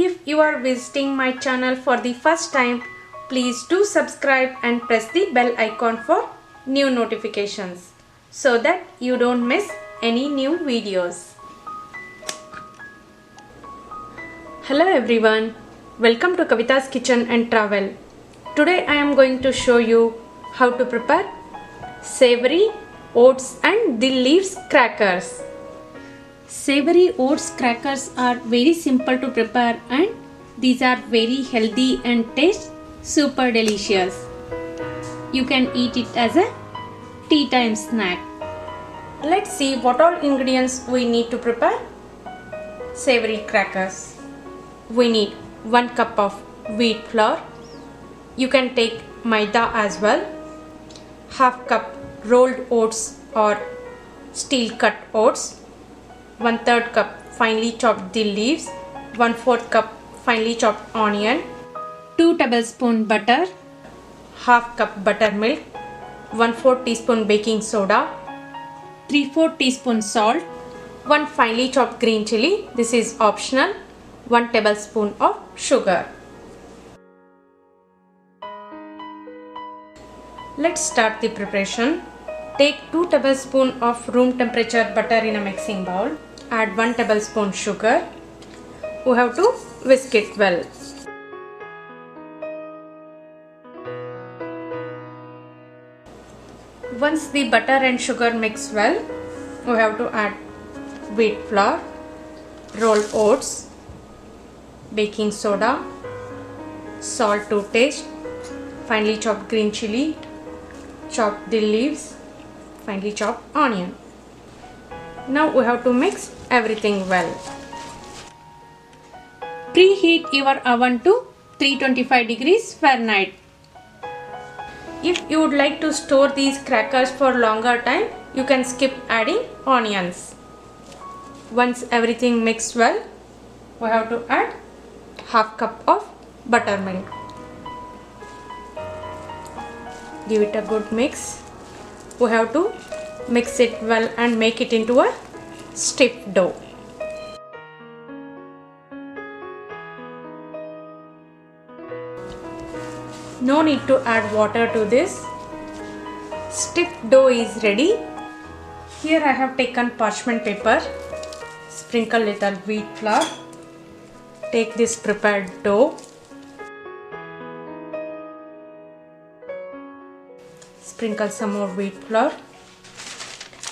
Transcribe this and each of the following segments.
If you are visiting my channel for the first time, please do subscribe and press the bell icon for new notifications so that you don't miss any new videos. Hello everyone, welcome to Kavita's Kitchen and Travel. Today I am going to show you how to prepare savory oats and dill leaves crackers. Savory oats crackers are very simple to prepare and these are very healthy and taste super delicious. You can eat it as a tea time snack. Let's see what all ingredients we need to prepare savory crackers. We need 1 cup of wheat flour. You can take maida as well. Half cup rolled oats or steel cut oats. 1/3 cup finely chopped dill leaves, 1/4 cup finely chopped onion, 2 tablespoons butter, half cup buttermilk, 1/4 teaspoon baking soda, 3/4 teaspoon salt, 1 finely chopped green chili, this is optional, 1 tablespoon of sugar. Let's start the preparation. Take 2 tablespoons of room temperature butter in a mixing bowl. Add 1 tablespoon sugar. We have to whisk it well. Once the butter and sugar mix well, we have to add wheat flour, rolled oats, baking soda, salt to taste, finely chopped green chili, chopped dill leaves, finely chopped onion. Now we have to mix everything well. Preheat your oven to 325 degrees Fahrenheit. If you would like to store these crackers for longer time, you can skip adding onions. Once everything mixed well, we have to add half cup of buttermilk. Give it a good mix. We have to mix it well and make it into a stiff dough. No need to add water to this. Stiff dough is ready. Here I have taken parchment paper. Sprinkle little wheat flour. Take this prepared dough. Sprinkle some more wheat flour.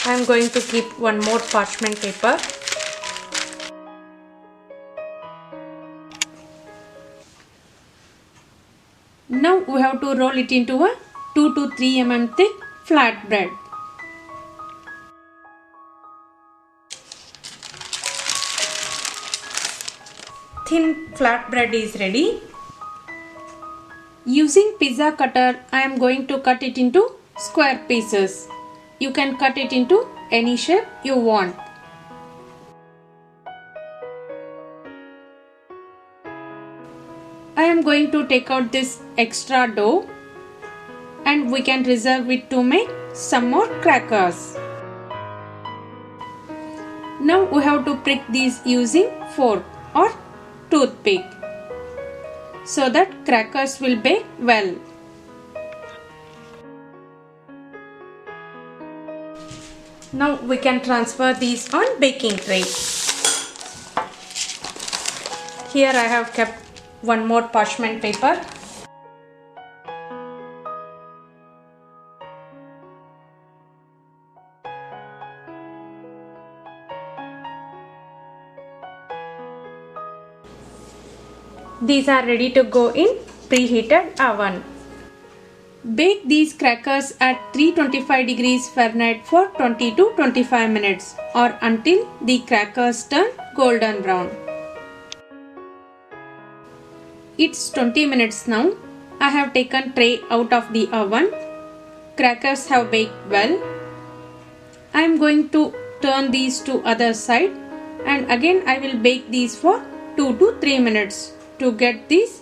I am going to keep one more parchment paper. Now we have to roll it into a 2 to 3 mm thick flat bread. Thin flat bread is ready. Using pizza cutter, I am going to cut it into square pieces. You can cut it into any shape you want. I am going to take out this extra dough and we can reserve it to make some more crackers. Now we have to prick these using fork or toothpick so that crackers will bake well. Now we can transfer these on baking tray. Here I have kept one more parchment paper. These are ready to go in preheated oven. Bake these crackers at 325 degrees Fahrenheit for 20 to 25 minutes or until the crackers turn golden brown. It's 20 minutes now. I have taken tray out of the oven. Crackers have baked well. I am going to turn these to other side and again I will bake these for 2 to 3 minutes to get these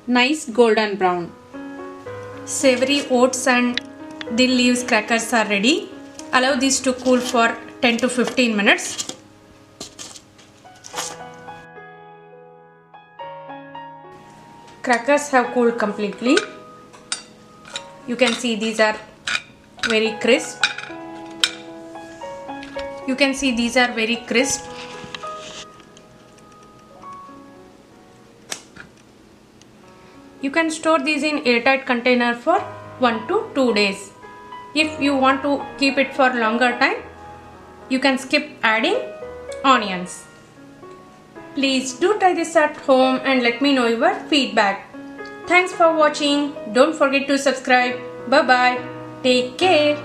nice golden brown. Savory oats and dill leaves crackers are ready. Allow these to cool for 10 to 15 minutes. crackers have cooled completely. You can see these are very crisp. You can see these are very crisp. You can store these in airtight container for 1 to 2 days. If you want to keep it for longer time, you can skip adding onions. Please do try this at home and let me know your feedback. Thanks for watching. Don't forget to subscribe. Bye bye. Take care.